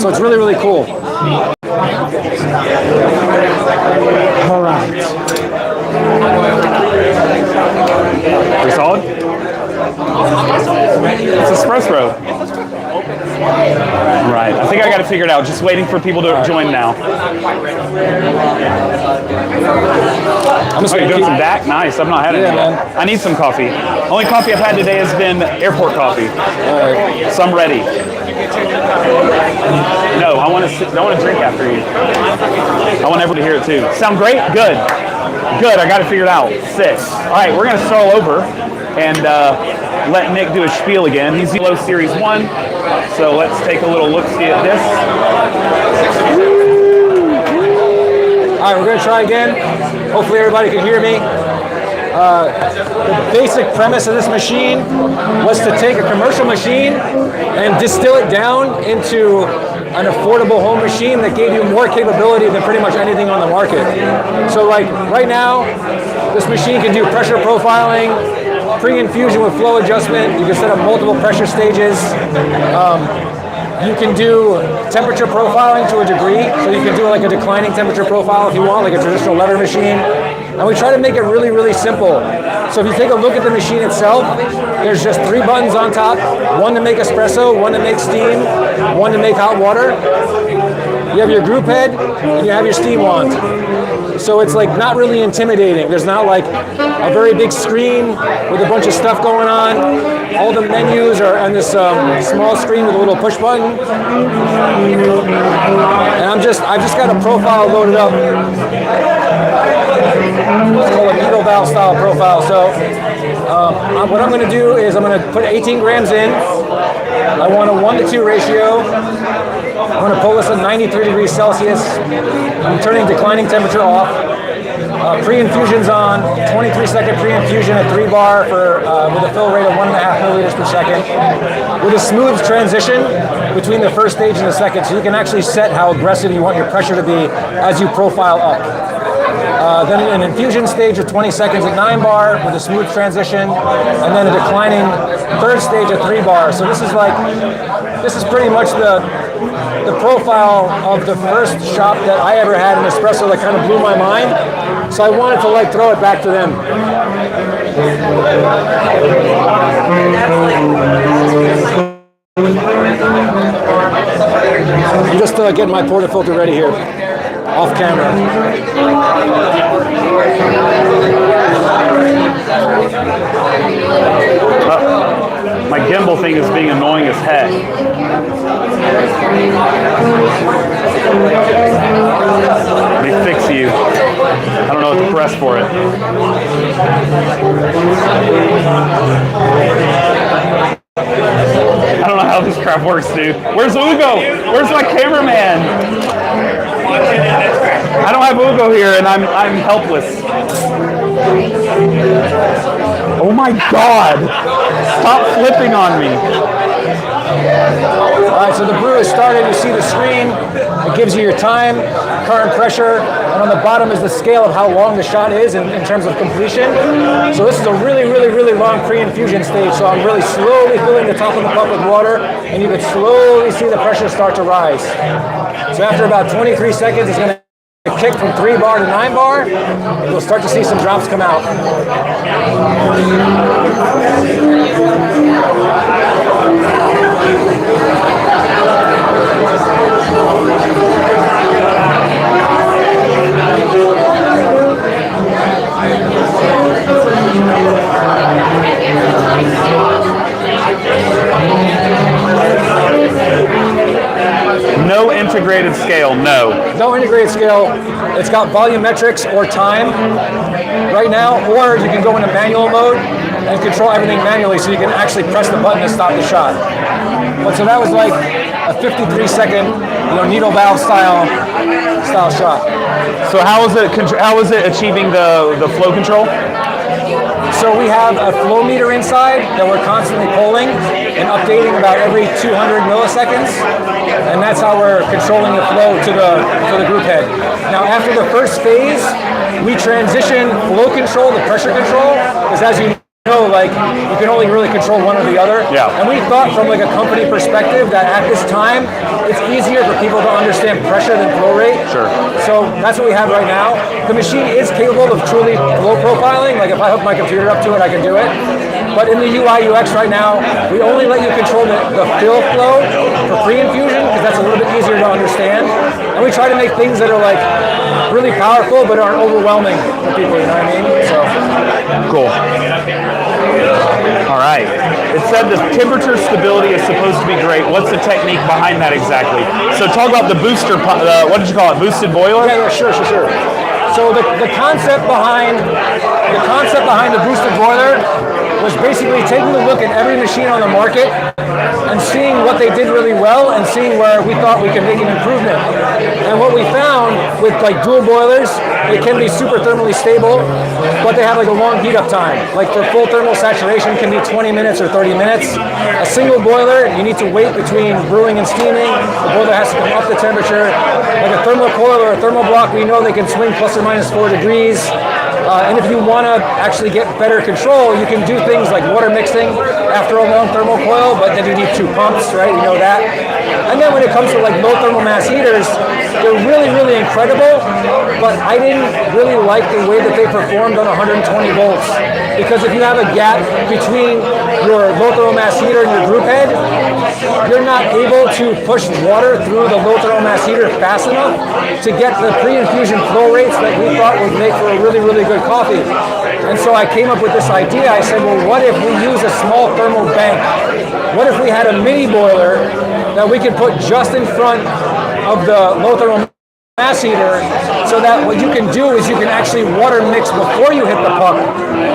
So it's really, really cool. All right. Pretty solid? It's espresso. Right. I think I got it figured out. Just waiting for people to join now. I'm just doing some DAC? Nice. I've not had it yet. Man. I need some coffee. Only coffee I've had today has been airport coffee. So I'm ready. No, I want to drink after you. I want everyone to hear it too. Sound great? Good. Good. I got it figured out. Sick. All right, we're going to stroll over and let Nick do his spiel again. He's Fellow Series 1, so let's take a little look-see at this. All right, we're going to try again. Hopefully everybody can hear me. The basic premise of this machine was to take a commercial machine and distill it down into an affordable home machine that gave you more capability than pretty much anything on the market. So like right now, this machine can do pressure profiling, pre-infusion with flow adjustment. You can set up multiple pressure stages. You can do temperature profiling to a degree, so you can do like a declining temperature profile if you want, like a traditional lever machine. And we try to make it really, really simple. So if you take a look at the machine itself, there's just 3 buttons on top, one to make espresso, one to make steam, one to make hot water. You have your group head, and you have your steam wand. So it's like not really intimidating. There's not like a very big screen with a bunch of stuff going on. All the menus are on this small screen with a little push button. And I've just got a profile loaded up. It's called a needle valve style profile. So what I'm going to do is I'm going to put 18 grams in. I want a 1-to-2 ratio. I'm going to pull this at 93 degrees Celsius. I'm turning declining temperature off. Pre-infusion's on, 23-second pre-infusion at 3 bar with a fill rate of 1.5 milliliters per second. With a smooth transition between the first stage and the second, so you can actually set how aggressive you want your pressure to be as you profile up. Then an infusion stage of 20 seconds at 9 bar with a smooth transition, and then a declining third stage at 3 bar. So this is pretty much the profile of the first shop that I ever had in espresso that kind of blew my mind. So I wanted to like throw it back to them. I'm just getting my portafilter ready here, off camera. My gimbal thing is being annoying as heck. Let me fix you. I don't know what to press for it. I don't know how this crap works, dude. Where's Ugo? Where's my cameraman? I don't have Ugo here, and I'm helpless. Oh my God! Stop flipping on me. All right, so the brew is started. You see the screen. It gives you your time, current pressure, and on the bottom is the scale of how long the shot is in terms of completion. So this is a really, really, really long pre-infusion stage. So I'm really slowly filling the top of the cup with water, and you can slowly see the pressure start to rise. So after about 23 seconds, it's going to kick from 3 bar to 9 bar. You'll start to see some drops come out. No integrated scale, no. No integrated scale. It's got volumetrics or time right now, or you can go into manual mode and control everything manually, so you can actually press the button to stop the shot. But so that was like a 53-second, needle valve style shot. So how is it achieving the flow control? So we have a flow meter inside that we're constantly polling and updating about every 200 milliseconds, and that's how we're controlling the flow to the group head. Now after the first phase, we transition flow control to pressure control, because as you know, like, you can only really control one or the other. Yeah. And we thought from like a company perspective that at this time, it's easier for people to understand pressure than flow rate. Sure. So that's what we have right now. The machine is capable of truly flow profiling. Like if I hook my computer up to it, I can do it. But in the UI UX right now, we only let you control the fill flow for pre-infusion because that's a little bit easier to understand. And we try to make things that are like really powerful but aren't overwhelming for people, you know what I mean? So cool. All right. It said the temperature stability is supposed to be great. What's the technique behind that exactly? So talk about the booster, what did you call it? Boosted boiler? yeah, sure. So the concept behind the boosted boiler was basically taking a look at every machine on the market and seeing what they did really well and seeing where we thought we could make an improvement. And what we found with like dual boilers, they can be super thermally stable, but they have like a long heat up time. Like for full thermal saturation can be 20 minutes or 30 minutes. A single boiler, you need to wait between brewing and steaming. The boiler has to come up the temperature. Like a thermocoil or a thermal block, we know they can swing plus or minus 4 degrees. And if you want to actually get better control, you can do things like water mixing after a long thermocoil, but then you need 2 pumps, right? You know that. And then when it comes to like low thermal mass heaters, they're really, really incredible, but I didn't really like the way that they performed on 120 volts. Because if you have a gap between your low thermal mass heater and your group head, you're not able to push water through the low thermal mass heater fast enough to get the pre-infusion flow rates that we thought would make for a really, really good coffee. And so I came up with this idea. I said, well, what if we use a small thermal bank? What if we had a mini boiler that we could put just in front of the low thermal mass heater, so that what you can do is you can actually water mix before you hit the puck,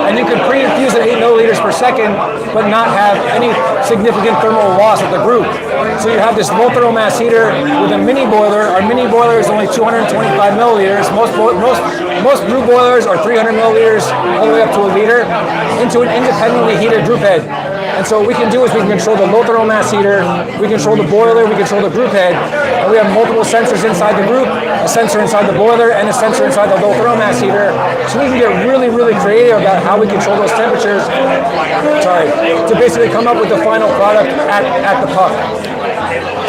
and you can pre-infuse at 8 milliliters per second, but not have any significant thermal loss of the group. So you have this low thermal mass heater with a mini boiler. Our mini boiler is only 225 milliliters. Most brew boilers are 300 milliliters all the way up to a liter into an independently heated group head. And so what we can do is we can control the low thermal mass heater, we control the boiler, we control the group head, and we have multiple sensors inside the group, a sensor inside the boiler, and a sensor inside the low thermal mass heater. So we can get really, really creative about how we control those temperatures, to basically come up with the final product at the puck.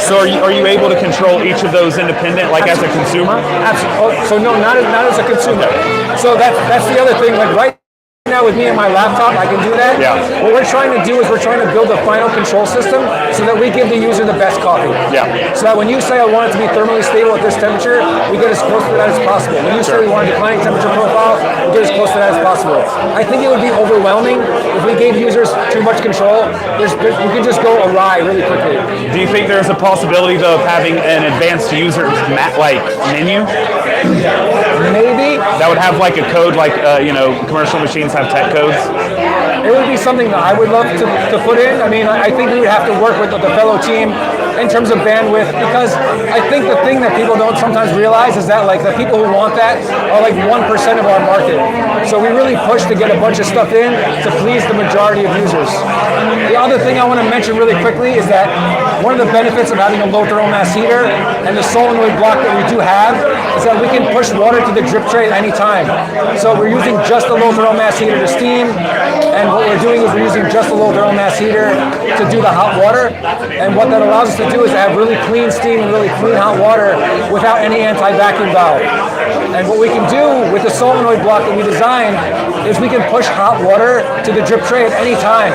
So are you able to control each of those independent, like as a consumer? Absolutely. Oh, so no, not as a consumer. So that's the other thing. Like right now with me and my laptop, I can do that. Yeah. What we're trying to do is we're trying to build a final control system so that we give the user the best coffee. Yeah. So that when you say I want it to be thermally stable at this temperature, we get as close to that as possible. When you say we want a declining temperature profile, we get as close to that as possible. I think it would be overwhelming if we gave users too much control. You can just go awry really quickly. Do you think there's a possibility though of having an advanced user menu? Maybe. That would have like a code like, commercial machines have tech codes? It would be something that I would love to put in. I mean, I think we would have to work with the Fellow team in terms of bandwidth, because I think the thing that people don't sometimes realize is that like the people who want that are like 1% of our market. So we really push to get a bunch of stuff in to please the majority of users. The other thing I want to mention really quickly is that one of the benefits of having a low thermal mass heater and the solenoid block that we do have is that we can push water to the drip tray at any time. So we're using just the low thermal mass heater to steam, and what we're doing is we're using just the low thermal mass heater to do the hot water. And what that allows us to do is to have really clean steam and really clean hot water without any anti-vacuum valve. And what we can do with the solenoid block that we designed is we can push hot water to the drip tray at any time.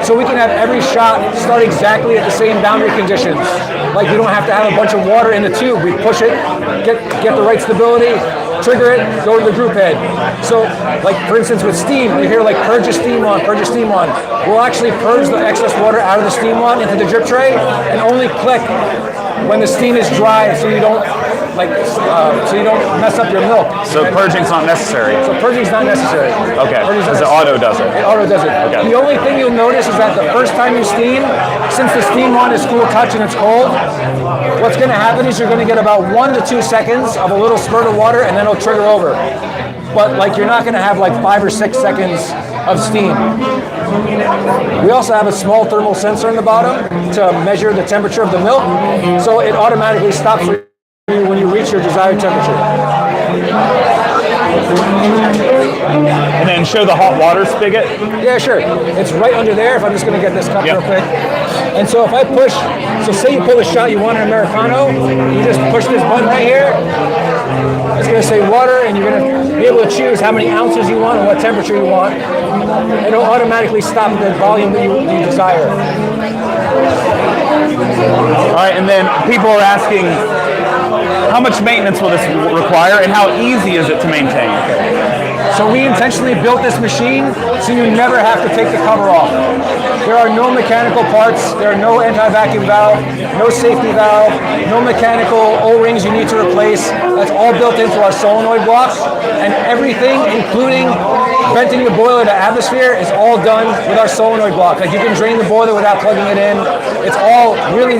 So we can have every shot start exactly at the same boundary conditions. Like we don't have to have a bunch of water in the tube. We push it, get the right stability, trigger it, go to the group head. So like for instance with steam, you hear like purge a steam on, purge a steam on. We'll actually purge the excess water out of the steam on into the drip tray and only click when the steam is dry, so you don't mess up your milk. So purging's not necessary. So purging's not necessary. Okay, because it auto does it. It auto does it. Okay. The only thing you'll notice is that the first time you steam, since the steam on is cool touch and it's cold, what's going to happen is you're going to get about 1 to 2 seconds of a little spurt of water, and then it'll trigger over. But like you're not going to have like 5 or 6 seconds of steam. We also have a small thermal sensor in the bottom to measure the temperature of the milk, so it automatically stops when you reach your desired temperature. And then show the hot water spigot. Yeah, sure. It's right under there. If I'm just going to get this cup real quick. And so if I push, so say you pull the shot you want an Americano, you just push this button right here. It's going to say water, and you're going to be able to choose how many ounces you want and what temperature you want. And it'll automatically stop the volume that you desire. All right, and then people are asking, how much maintenance will this require, and how easy is it to maintain? So we intentionally built this machine so you never have to take the cover off. There are no mechanical parts, there are no anti-vacuum valve, no safety valve, no mechanical O-rings you need to replace. That's all built into our solenoid block, and everything, including venting the boiler to atmosphere, is all done with our solenoid block. Like, you can drain the boiler without plugging it in. It's all really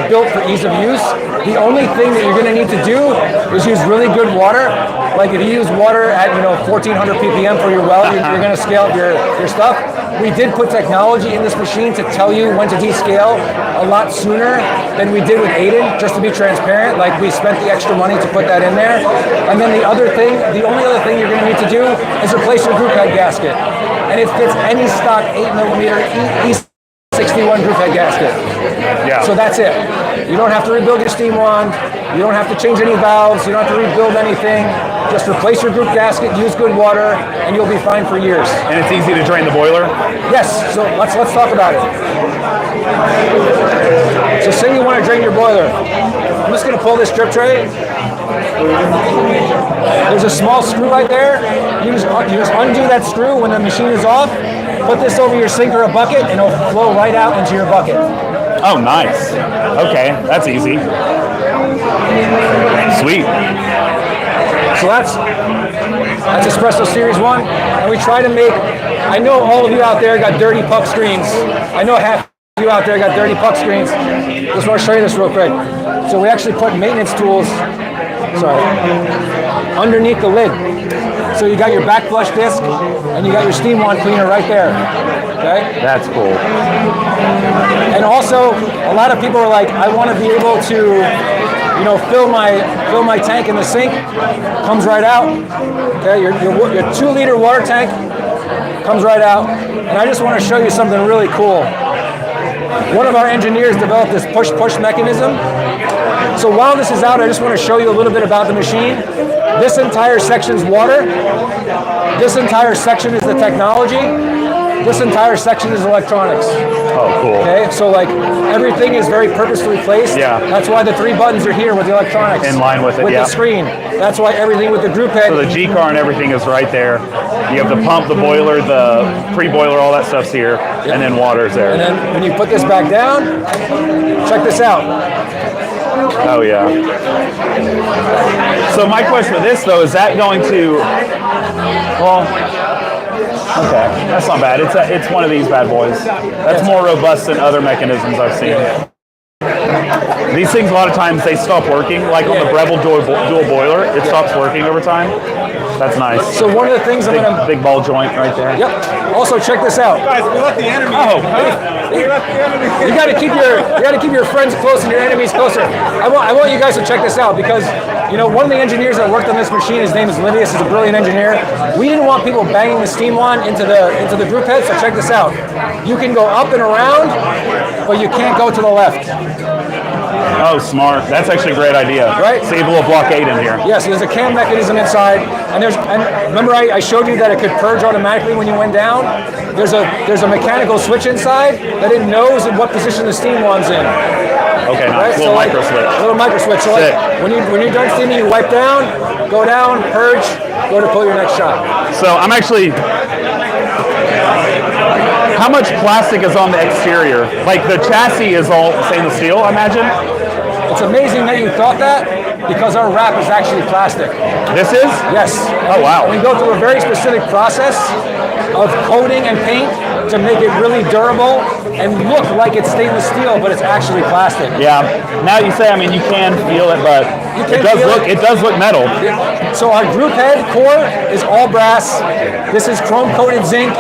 built for ease of use. The only thing that you're going to need to do is use really good water. Like, if you use water at 1400 ppm for your well, you're going to scale up your stuff. We did put technology in this machine to tell you when to descale a lot sooner than we did with Aiden, just to be transparent. Like, we spent the extra money to put that in there. And then the only other thing you're going to need to do is replace your group head gasket. And it fits any stock 8mm E61 group head gasket. Yeah. So that's it. You don't have to rebuild your steam wand. You don't have to change any valves. You don't have to rebuild anything. Just replace your group gasket, use good water, and you'll be fine for years. And it's easy to drain the boiler? Yes, so let's talk about it. So say you want to drain your boiler. I'm just going to pull this drip tray. There's a small screw right there. You just undo that screw when the machine is off. Put this over your sink or a bucket, and it'll flow right out into your bucket. Oh, nice. Okay, that's easy. Sweet. So that's Espresso Series 1. And we try to make, I know all of you out there got dirty puck screens. I know half of you out there got dirty puck screens. Just want to show you this real quick. So we actually put maintenance tools, underneath the lid. So you got your back flush disc, and you got your steam wand cleaner right there. Okay? That's cool. And also, a lot of people are like, I want to be able to, fill my tank in the sink. Comes right out. Okay, your 2-liter water tank comes right out. And I just want to show you something really cool. One of our engineers developed this push-push mechanism. So while this is out, I just want to show you a little bit about the machine. This entire section is water. This entire section is the technology. This entire section is electronics. Oh, cool. Okay, so like everything is very purposefully placed. Yeah. That's why the 3 buttons are here with the electronics. In line with it, with the screen. That's why everything with the group head. So the G-car and everything is right there. You have the pump, the boiler, the pre-boiler, all that stuff's here, and then water's there. And then when you put this back down, check this out. Oh, yeah. So my question for this, though, is that going to, okay, that's not bad. It's one of these bad boys. That's more robust than other mechanisms I've seen. These things, a lot of times, they stop working. Like on the Breville dual boiler, it stops working over time. That's nice. So one of the things big ball joint right there. Yep. Also, check this out. Guys, we let the enemy. Oh, We let the enemy. you got to keep your friends close and your enemies closer. I want you guys to check this out because one of the engineers that worked on this machine, his name is Livius. He's a brilliant engineer. We didn't want people banging the steam wand into the group head. So check this out. You can go up and around, but you can't go to the left. Oh, smart. That's actually a great idea. Right? Save a little blockade in here. Yes, there's a cam mechanism inside, and remember I showed you that it could purge automatically when you went down. There's a mechanical switch inside that it knows in what position the steam wand's in. Okay, nice. Right? Little micro switch. Little micro switch. So like, when you're done steaming, you wipe down, go down, purge, go to pull your next shot. So I'm actually. How much plastic is on the exterior? Like the chassis is all stainless steel, I imagine? It's amazing that you thought that because our wrap is actually plastic. This is? Yes. Oh, wow. We go through a very specific process of coating and paint to make it really durable and look like it's stainless steel, but it's actually plastic. Yeah. Now you say, you can feel it, but it does look metal. So our group head core is all brass. This is chrome coated zinc.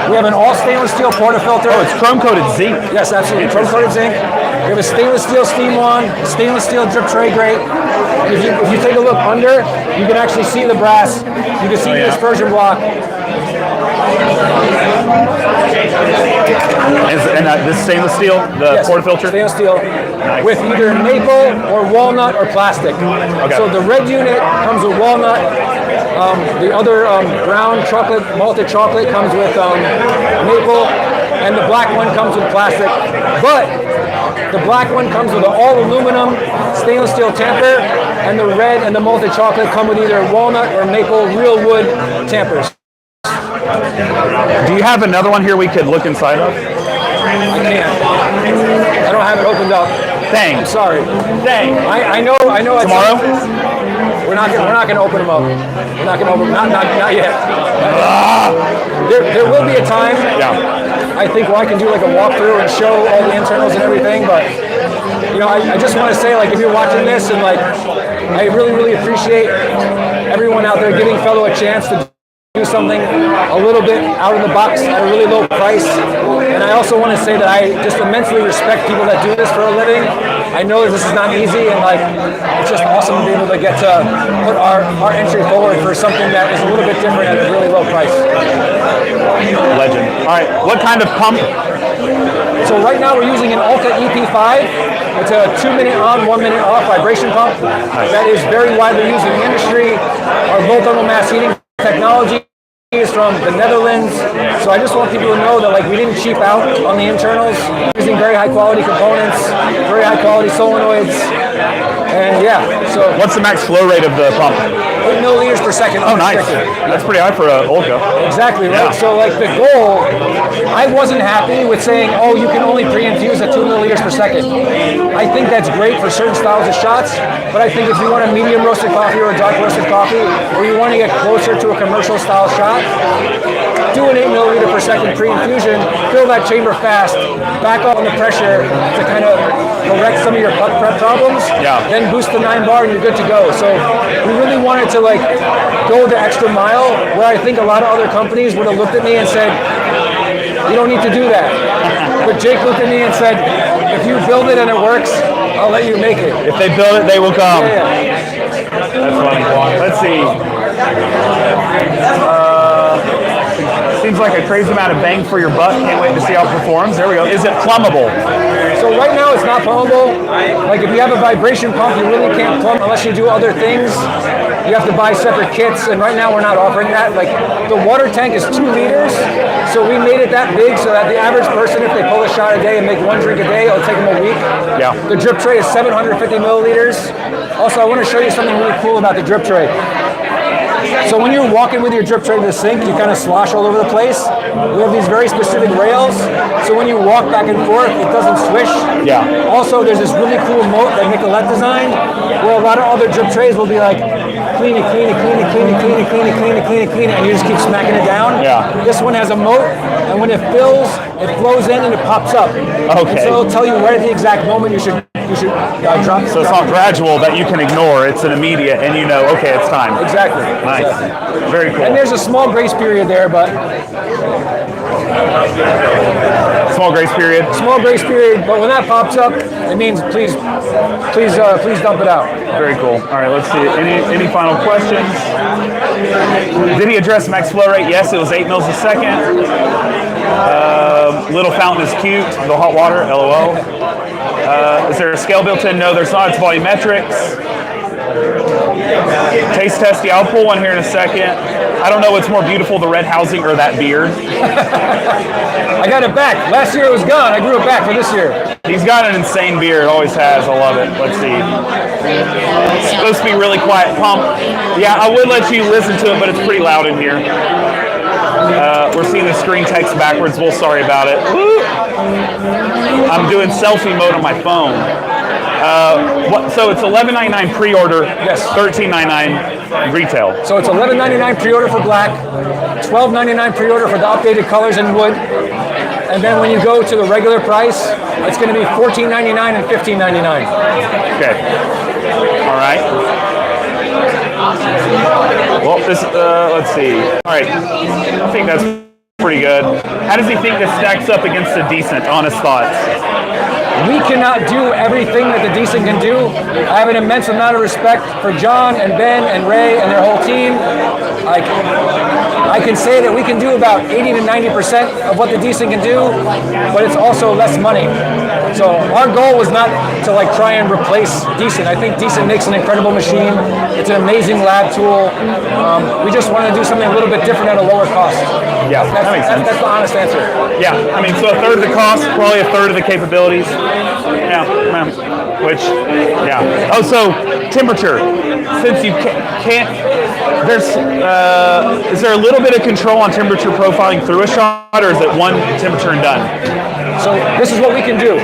We have an all stainless steel portafilter. Oh, it's chrome coated zinc. Yes, absolutely. Chrome coated zinc. We have a stainless steel steam wand, stainless steel drip tray grate. If you take a look under, you can actually see the brass. You can see the dispersion block. And this stainless steel, the Yes, portafilter? stainless steel Nice. with either maple or walnut or plastic. Okay. So the red unit comes with walnut. The other brown chocolate, malted chocolate comes with maple, and the black one comes with plastic. But the black one comes with an all aluminum stainless steel tamper, and the red and the malted chocolate come with either walnut or maple real wood tampers. Do you have another one here we could look inside of? I can't. I don't have it opened up. Dang. I'm sorry. Dang. I know. Tomorrow? We're not going to open them up. We're not going to open them. Not yet. There will be a time. Yeah. I think where I can do like a walkthrough and show all the internals and everything. But I just want to say, like, if you're watching this, and like, I really appreciate everyone out there giving Fellow a chance to do something a little bit out of the box at a really low price. And I also want to say that I just immensely respect people that do this for a living. I know that this is not easy, and like, it's just awesome to be able to get to put our entry forward for something that is a little bit different at a really low price. Legend. All right, what kind of pump? So right now we're using an Alta EP5. It's a 2-minute on, 1-minute off vibration pump that is very widely used in the industry. Our low thermal mass heating technology is from the Netherlands. So I just want people to know that, like, we didn't cheap out on the internals, using very high quality components, very high quality solenoids. And yeah, so What's the max flow rate of the pump? 8 milliliters per second. Oh, nice. That's pretty high for a Olga. Exactly, right? Yeah. So like the goal, I wasn't happy with saying, oh, you can only pre-infuse at 2 milliliters per second. I think that's great for certain styles of shots, but I think if you want a medium roasted coffee or a dark roasted coffee, or you want to get closer to a commercial style shot, do an 8 milliliter per second pre-infusion, fill that chamber fast, back off on the pressure to kind of correct some of your puck prep problems, then boost the 9 bar and you're good to go. So we really wanted to like go the extra mile, where I think a lot of other companies would have looked at me and said, you don't need to do that. But Jake looked at me and said, if you build it and it works, I'll let you make it. If they build it, they will come. Yeah. That's funny. Let's see. Seems like a crazy amount of bang for your buck. Can't wait to see how it performs. There we go. Is it plumbable? So right now it's not plumbable. Like if you have a vibration pump, you really can't plumb unless you do other things. You have to buy separate kits, and right now we're not offering that. Like the water tank is 2 liters, so we made it that big so that the average person, if they pull a shot a day and make 1 drink a day, it'll take them a week. Yeah. The drip tray is 750 milliliters. Also, I want to show you something really cool about the drip tray. So when you're walking with your drip tray to the sink, you kind of slosh all over the place. We have these very specific rails, so when you walk back and forth, it doesn't swish. Yeah. Also, there's this really cool moat that Nicolette designed, where a lot of other drip trays will be like, clean it, clean it, clean it, clean it, clean it, clean it, clean it, clean it, clean it, and you just keep smacking it down. Yeah. This one has a moat, and when it fills, it flows in and it pops up. Okay. And so it'll tell you right at the exact moment you should drop. So it's not gradual that you can ignore. It's an immediate, and you know, okay, it's time. Exactly. Nice. Exactly. Very cool. And there's a small grace period there, but Small grace period. small grace period. But when that pops up, it means please dump it out. Very cool. All right, let's see. Any final questions? Did he address max flow rate? Yes, it was 8 mils a second. Little fountain is cute. The hot water, LOL. Is there a scale built in? No, there's not. It's volumetrics. Taste testy. I'll pull one here in a second. I don't know what's more beautiful, the red housing or that beard. I got it back. Last year it was gone. I grew it back for this year. He's got an insane beard. Always has. I love it. Let's see. It's supposed to be really quiet pump. Yeah, I would let you listen to it, but it's pretty loud in here. We're seeing the screen text backwards. Well, sorry about it. Woo! I'm doing selfie mode on my phone. So it's $11.99 pre-order. Yes. $13.99 retail. So it's $11.99 pre-order for black, $12.99 pre-order for the updated colors in wood, and then when you go to the regular price, it's going to be $14.99 and $15.99. Okay. All right. Well, this. Let's see. All right. I think that's pretty good. How does he think this stacks up against the decent? Honest thoughts. We cannot do everything that the Decent can do. I have an immense amount of respect for John and Ben and Ray and their whole team. I can say that we can do about 80 to 90% of what the Decent can do, but it's also less money. So our goal was not to like try and replace Decent. I think Decent makes an incredible machine. It's an amazing lab tool. We just want to do something a little bit different at a lower cost. Yeah, that makes sense. That's the honest answer. Yeah, I mean, so a third of the cost, probably a third of the capabilities. Yeah, which, yeah. Oh, so temperature. Since you can't, there's, is there a little bit of control on temperature profiling through a shot, or is it one temperature and done? So this is what we can do.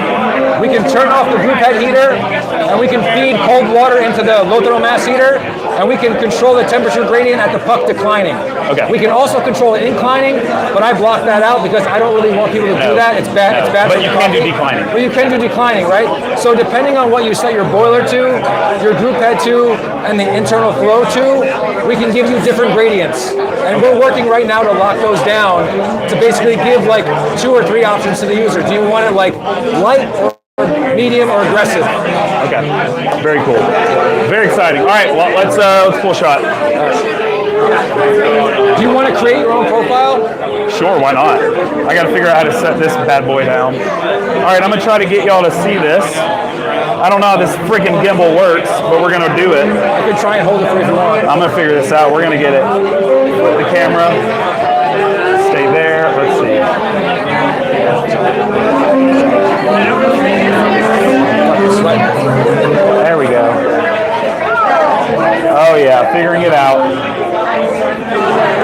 We can turn off the group head heater, and we can feed cold water into the low thermal mass heater, and we can control the temperature gradient at the puck declining. Okay. We can also control it inclining, but I block that out because I don't really want people to do that. It's bad. It's bad. But you can do declining. Well, you can do declining, right? So depending on what you set your boiler to, your group head to, and the internal flow to, we can give you different gradients. And we're working right now to lock those down to basically give like 2 or 3 options to the user. Do you want it like light or medium or aggressive? Okay, very cool. Very exciting. All right, well, let's pull a shot. Do you want to create your own profile? Sure, why not? I got to figure out how to set this bad boy down. All right, I'm going to try to get y'all to see this. I don't know how this freaking gimbal works, but we're going to do it. I could try and hold it for you if you want. I'm going to figure this out. We're going to get it. Flip the camera. Stay there. Let's see. There we go. Oh yeah, figuring it out.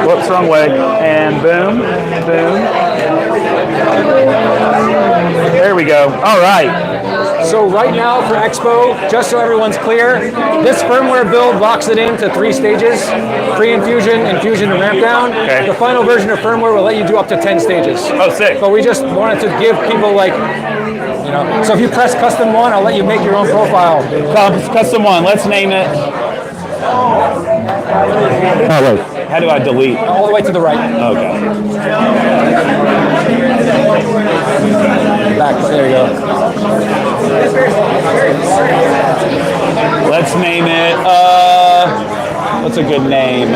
Whoops, wrong way. And boom, boom. There we go. All right. So right now for Expo, just so everyone's clear, this firmware build locks it into 3 stages: pre-infusion, infusion, and ramp down. Okay. The final version of firmware will let you do up to 10 stages. Oh, sick. But we just wanted to give people like, you know, so if you press custom 1, I'll let you make your own profile. Custom 1. Let's name it. Oh, wait. How do I delete? All the way to the right. Okay. Back, there you go. Let's name it, what's a good name?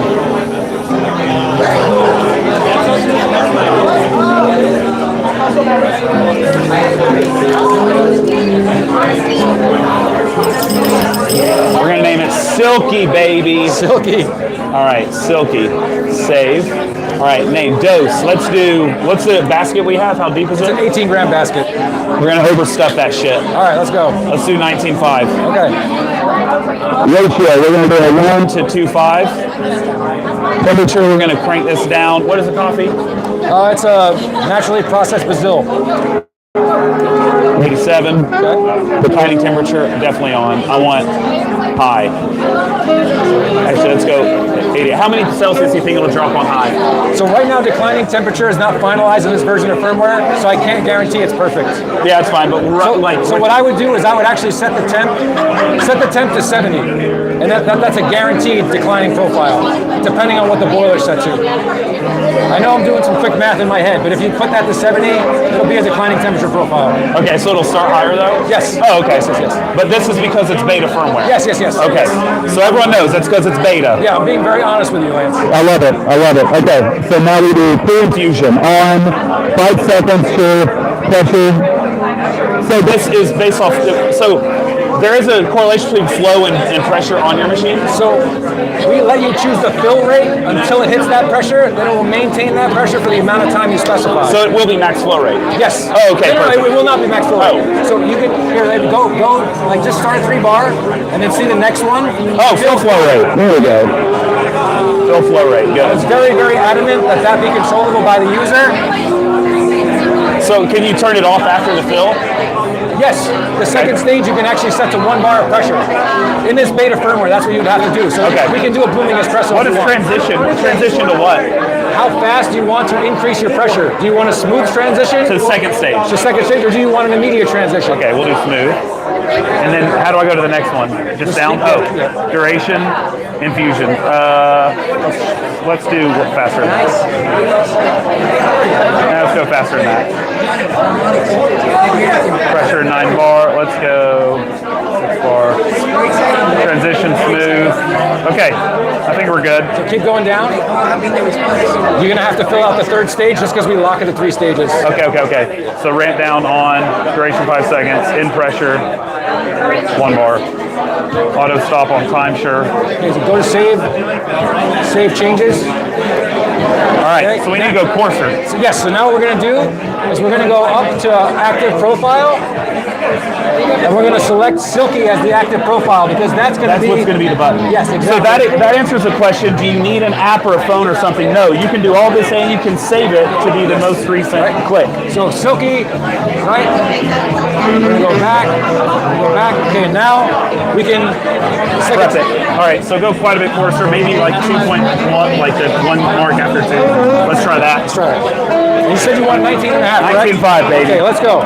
We're gonna name it Silky, baby. Silky. All right, Silky. Save. All right, name dose. Let's do, what's the basket we have? How deep is It's it? an 18-gram basket. We're gonna overstuff that shit. All right, let's go. Let's do 19.5. Okay. Ratio, we're gonna do a 1 to 2.5. Temperature, we're gonna crank this down. What is the coffee? It's a naturally processed Brazil. 87. Okay. Declining temperature, definitely on. I want high. Actually, let's go 80. How many Celsius do you think it'll drop on high? So right now, declining temperature is not finalized in this version of firmware, so I can't guarantee it's perfect. Yeah, it's fine, but So what I would do is I would actually set the temp to 70, and that's a guaranteed declining profile, depending on what the boiler's set to. I know I'm doing some quick math in my head, but if you put that to 70, it'll be a declining temperature profile. Okay, so it'll start higher though? Yes. Oh, okay. Yes. But this is because it's beta firmware? Yes. Okay, so everyone knows that's because it's beta. Yeah, I'm being very honest with you, Lance. I love it. Okay, so now we do pre-infusion on 5 seconds to pressure. So this is based off, there is a correlation between flow and pressure on your machine? So we let you choose the fill rate until it hits that pressure, then it will maintain that pressure for the amount of time you specify. So it will be max flow rate? Yes. Oh, okay. No, it will not be max flow rate. Oh. So you can, go, like just start at 3 bar, and then see the next one. Oh, fill flow rate. There we go. Fill flow rate, good. It's very, very adamant that be controllable by the user. So can you turn it off after the fill? Yes, the second stage you can actually set to 1 bar of pressure. In this beta firmware, that's what you'd have to do. So we can do a booming espresso. What is transition? Transition to what? How fast do you want to increase your pressure? Do you want a smooth transition? To the second stage. To the second stage, or do you want an immediate transition? Okay, we'll do smooth. And then how do I go to the next one? Just down? Oh, duration, infusion. Let's do faster than that. Let's go faster than that. Pressure 9 bar. Let's go 6 bar. Transition smooth. Okay, I think we're good. So keep going down. You're gonna have to fill out the third stage just because we lock it at 3 stages. Okay. So ramp down on, duration 5 seconds, in pressure, 1 bar. Auto stop on time, sure. Okay, so go to save changes. All right, Okay, so we need to go coarser. So yes, so now what we're gonna do is we're gonna go up to active profile, and we're gonna select Silky as the active profile because that's What's going to be the button. Yes, exactly. So that answers the question, do you need an app or a phone or something? No, you can do all this and you can save it to be the most recent click. So Silky, right? We're gonna go back. Okay, now we can Prep it. All right, so go quite a bit coarser, maybe like 2.1, like the 1 mark after 2. Let's try that. Let's try it. You said you want 19 and a half, 19.5, baby. Okay, let's go.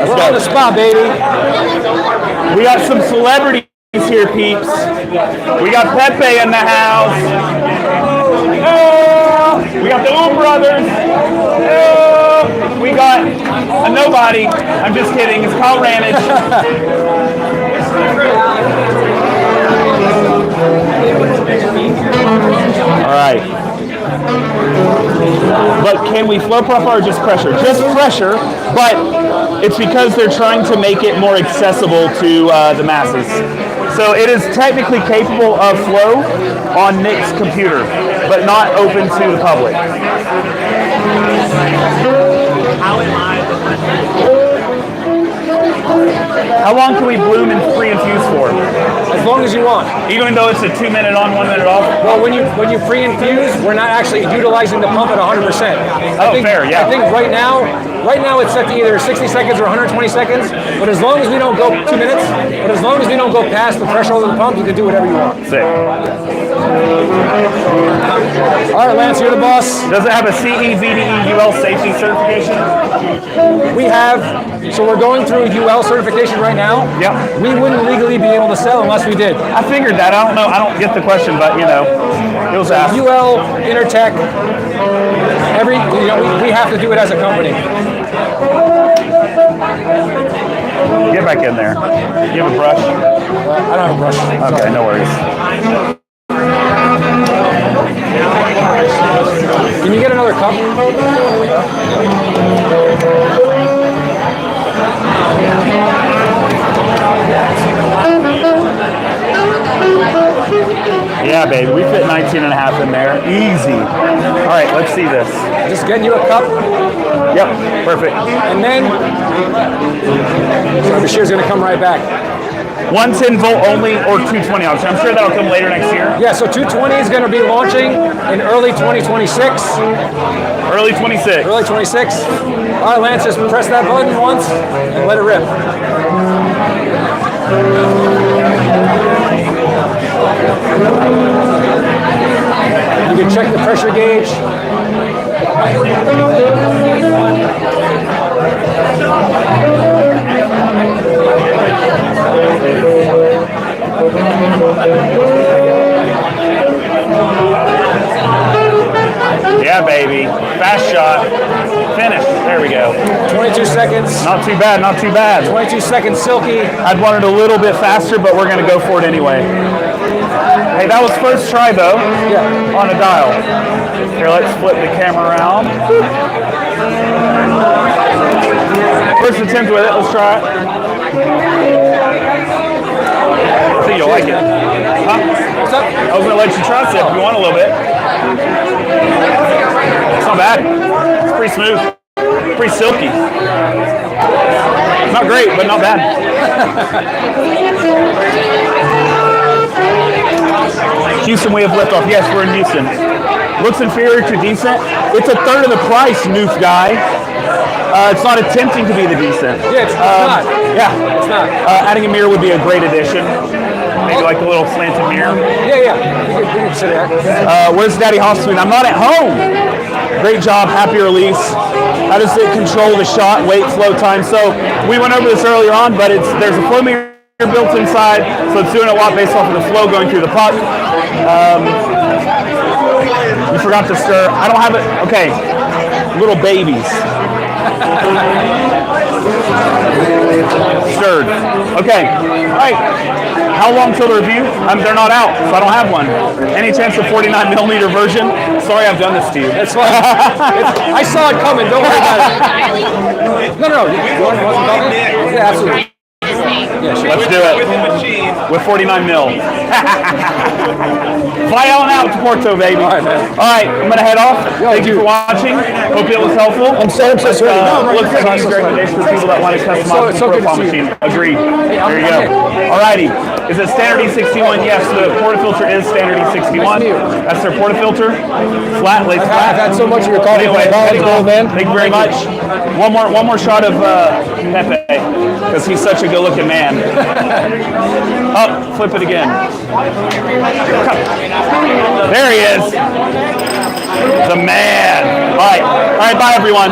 We're on the spot, baby. We got some celebrities here, peeps. We got Pepe in the house. Oh, we got the Oom brothers. Oh, we got a nobody. I'm just kidding. It's Kyle Ranich. All right. But can we flow profile or just pressure? Just pressure, but it's because they're trying to make it more accessible to the masses. So it is technically capable of flow on Nick's computer, but not open to the public. How long can we bloom and pre-infuse for? As long as you want. Even though it's a 2-minute on, 1 minute off? Well, when you pre-infuse, we're not actually utilizing the pump at 100%. Fair, yeah. I think right now it's set to either 60 seconds or 120 seconds. But as long as we don't go 2 minutes, but as long as we don't go past the threshold of the pump, you can do whatever you want. Sick. All right, Lance, you're the boss. Does it have a CE, VDE, UL safety certification? We have, so we're going through UL certification right now. Yep. We wouldn't legally be able to sell unless we did. I figured that. I don't know. I don't get the question, but it was asked. UL, Intertech, we have to do it as a company. Get back in there. You have a brush? I don't have a brush. Okay, no worries. Can you get another cup? Yeah, baby. We fit 19 and a half in there. Easy. All right, let's see this. Just getting you a cup. Yep, perfect. And then, so Bashir's going to come right back. 110 volt only or 220 amps. I'm sure that'll come later next year. Yeah, so 220 is going to be launching in early 2026. Early 26. Early 26. All right, Lance, just press that button once and let it rip. You can check the pressure gauge. Yeah, baby. Fast shot. Finish. There we go. 22 seconds. Not too bad, not too bad. 22 seconds, Silky. I'd want it a little bit faster, but we're going to go for it anyway. Hey, that was first try, though, on a dial. Here, let's flip the camera around. First attempt with it. Let's try it. I think you'll like it. Huh? What's up? I was going to let you try it if you want a little bit. It's not bad. It's pretty smooth. Pretty silky. Not great, but not bad. Houston, we have liftoff. Yes, we're in Houston. Looks inferior to decent. It's a third of the price, noof guy. It's not attempting to be the decent. Yeah, it's not. Yeah, It's not. Adding a mirror would be a great addition. Maybe like a little slanted mirror. Yeah. We can consider that. Where's Daddy Hoffman? I'm not at home. Great job, happy release. How does it control the shot, weight, flow time? So we went over this earlier on, but there's a flow meter built inside, so it's doing a lot based off of the flow going through the puck. You forgot to stir. I don't have it. Okay, little babies. Stirred. Okay. All right. How long till the review? They're not out, so I don't have one. Any chance of 49 millimeter version? Sorry, I've done this to you. That's fine. I saw it coming. Don't worry about it. No. You want some coffee? Yeah, absolutely. Yeah, sure. Let's do it. With 49 mil. Fly on out to Porto, baby. All right, man. All right, I'm going to head off. Thank you for watching. Hope it was helpful. I'm so sorry. Look for these recommendations for people that want to customize the profile machine. Agreed. There you go. All righty. Is it standard E61? Yes, the portafilter is standard E61. That's their portafilter. Flat, lays flat. I've had so much of your coffee. Anyway, Man. thank you very much. One more shot of Pepe, because he's such a good-looking man. Flip it again. There he is. The man. All right, bye everyone.